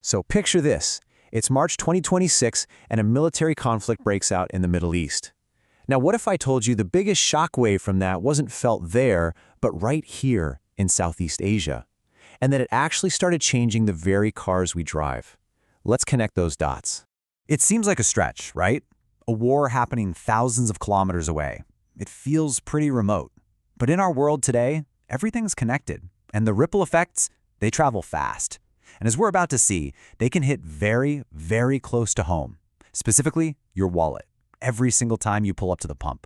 So picture this. It's March 2026 and a military conflict breaks out in the Middle East. Now, what if I told you the biggest shockwave from that wasn't felt there, but right here in Southeast Asia, and that it actually started changing the very cars we drive? Let's connect those dots. It seems like a stretch, right? A war happening thousands of kilometers away. It feels pretty remote. But in our world today, everything's connected, and the ripple effects, they travel fast. And as we're about to see, they can hit very, very close to home, specifically your wallet, every single time you pull up to the pump.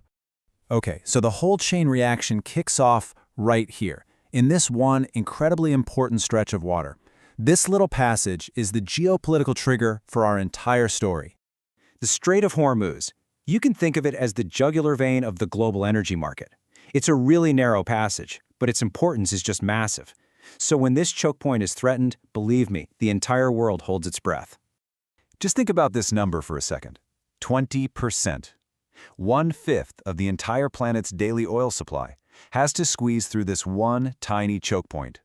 Okay, so the whole chain reaction kicks off right here, in this one incredibly important stretch of water. This little passage is the geopolitical trigger for our entire story. The Strait of Hormuz, you can think of it as the jugular vein of the global energy market. It's a really narrow passage, but its importance is just massive. So when this choke point is threatened, believe me, the entire world holds its breath. Just think about this number for a second. 20%. 1/5 of the entire planet's daily oil supply has to squeeze through this one tiny choke point.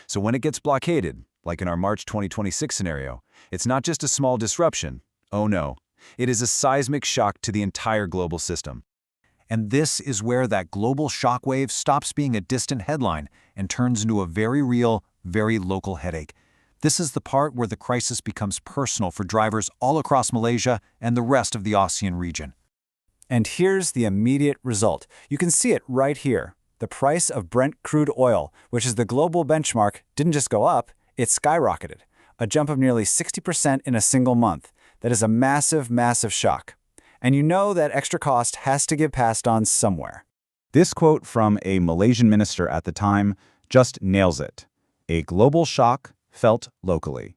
So when it gets blockaded, like in our March 2026 scenario, it's not just a small disruption. Oh no, it is a seismic shock to the entire global system. And this is where that global shockwave stops being a distant headline and turns into a very real, very local headache. This is the part where the crisis becomes personal for drivers all across Malaysia and the rest of the ASEAN region. And here's the immediate result. You can see it right here. The price of Brent crude oil, which is the global benchmark, didn't just go up, it skyrocketed. A jump of nearly 60% in a single month. That is a massive, massive shock. And you know that extra cost has to get passed on somewhere. This quote from a Malaysian minister at the time just nails it. A global shock felt locally.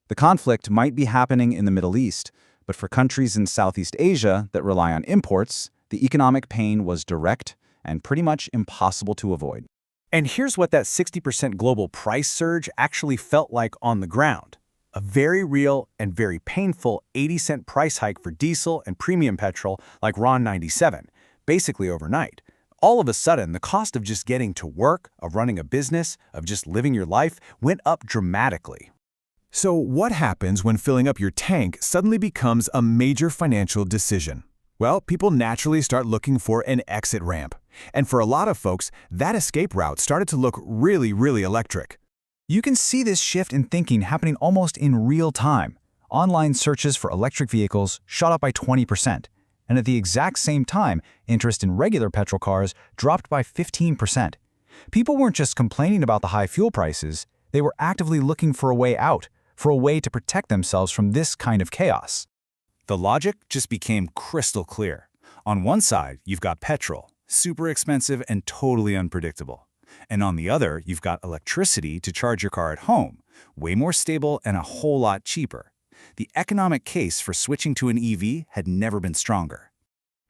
The conflict might be happening in the Middle East, but for countries in Southeast Asia that rely on imports, the economic pain was direct and pretty much impossible to avoid. And here's what that 60% global price surge actually felt like on the ground. A very real and very painful 80-cent price hike for diesel and premium petrol like RON 97, basically overnight. All of a sudden, the cost of just getting to work, of running a business, of just living your life went up dramatically. So what happens when filling up your tank suddenly becomes a major financial decision? Well, people naturally start looking for an exit ramp. And for a lot of folks, that escape route started to look really, really electric. You can see this shift in thinking happening almost in real time. Online searches for electric vehicles shot up by 20%, and at the exact same time, interest in regular petrol cars dropped by 15%. People weren't just complaining about the high fuel prices, they were actively looking for a way out, for a way to protect themselves from this kind of chaos. The logic just became crystal clear. On one side, you've got petrol, super expensive and totally unpredictable. And on the other, you've got electricity to charge your car at home, way more stable and a whole lot cheaper. The economic case for switching to an EV had never been stronger.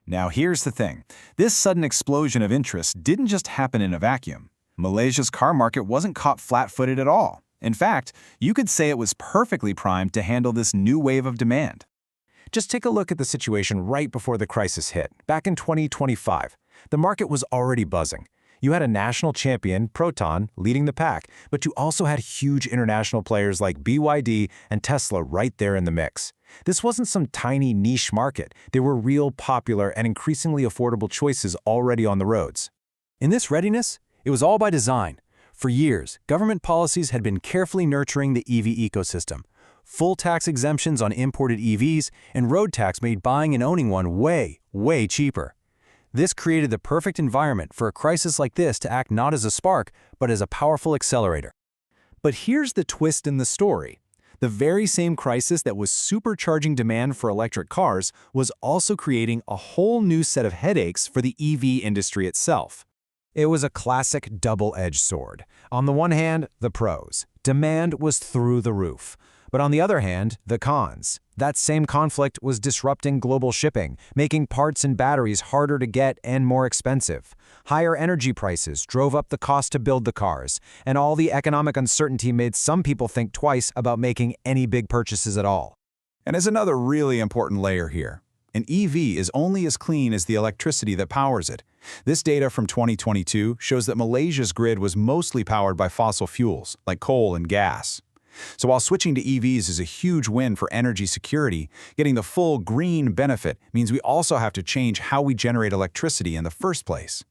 Now here's the thing. This sudden explosion of interest didn't just happen in a vacuum. Malaysia's car market wasn't caught flat-footed at all. In fact, you could say it was perfectly primed to handle this new wave of demand. Just take a look at the situation right before the crisis hit, back in 2025. The market was already buzzing. You had a national champion, Proton, leading the pack, but you also had huge international players like BYD and Tesla right there in the mix. This wasn't some tiny niche market. They were real popular and increasingly affordable choices already on the roads. In this readiness, it was all by design. For years, government policies had been carefully nurturing the EV ecosystem. Full tax exemptions on imported EVs and road tax made buying and owning one way, way cheaper. This created the perfect environment for a crisis like this to act not as a spark, but as a powerful accelerator. But here's the twist in the story. The very same crisis that was supercharging demand for electric cars was also creating a whole new set of headaches for the EV industry itself. It was a classic double-edged sword. On the one hand, the pros. Demand was through the roof. But on the other hand, the cons. That same conflict was disrupting global shipping, making parts and batteries harder to get and more expensive. Higher energy prices drove up the cost to build the cars, and all the economic uncertainty made some people think twice about making any big purchases at all. And there's another really important layer here. An EV is only as clean as the electricity that powers it. This data from 2022 shows that Malaysia's grid was mostly powered by fossil fuels, like coal and gas. So while switching to EVs is a huge win for energy security, getting the full green benefit means we also have to change how we generate electricity in the first place.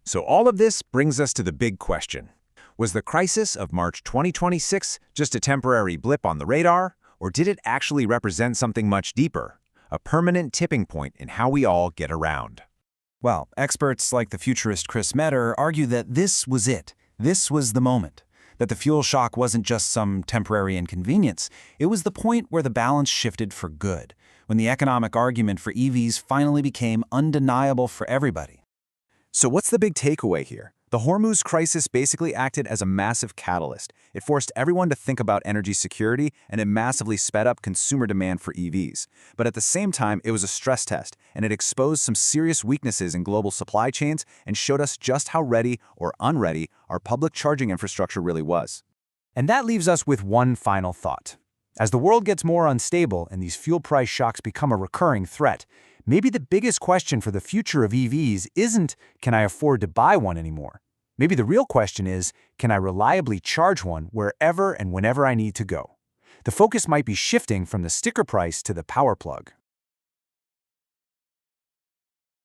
So all of this brings us to the big question. Was the crisis of March 2026 just a temporary blip on the radar, or did it actually represent something much deeper, a permanent tipping point in how we all get around? Well, experts like the futurist Chris Metter argue that this was it. This was the moment. That the fuel shock wasn't just some temporary inconvenience. It was the point where the balance shifted for good, when the economic argument for EVs finally became undeniable for everybody. So what's the big takeaway here? The Hormuz crisis basically acted as a massive catalyst. It forced everyone to think about energy security, and it massively sped up consumer demand for EVs. But at the same time, it was a stress test, and it exposed some serious weaknesses in global supply chains and showed us just how ready or unready our public charging infrastructure really was. And that leaves us with one final thought. As the world gets more unstable and these fuel price shocks become a recurring threat, maybe the biggest question for the future of EVs isn't, can I afford to buy one anymore? Maybe the real question is, can I reliably charge one wherever and whenever I need to go? The focus might be shifting from the sticker price to the power plug.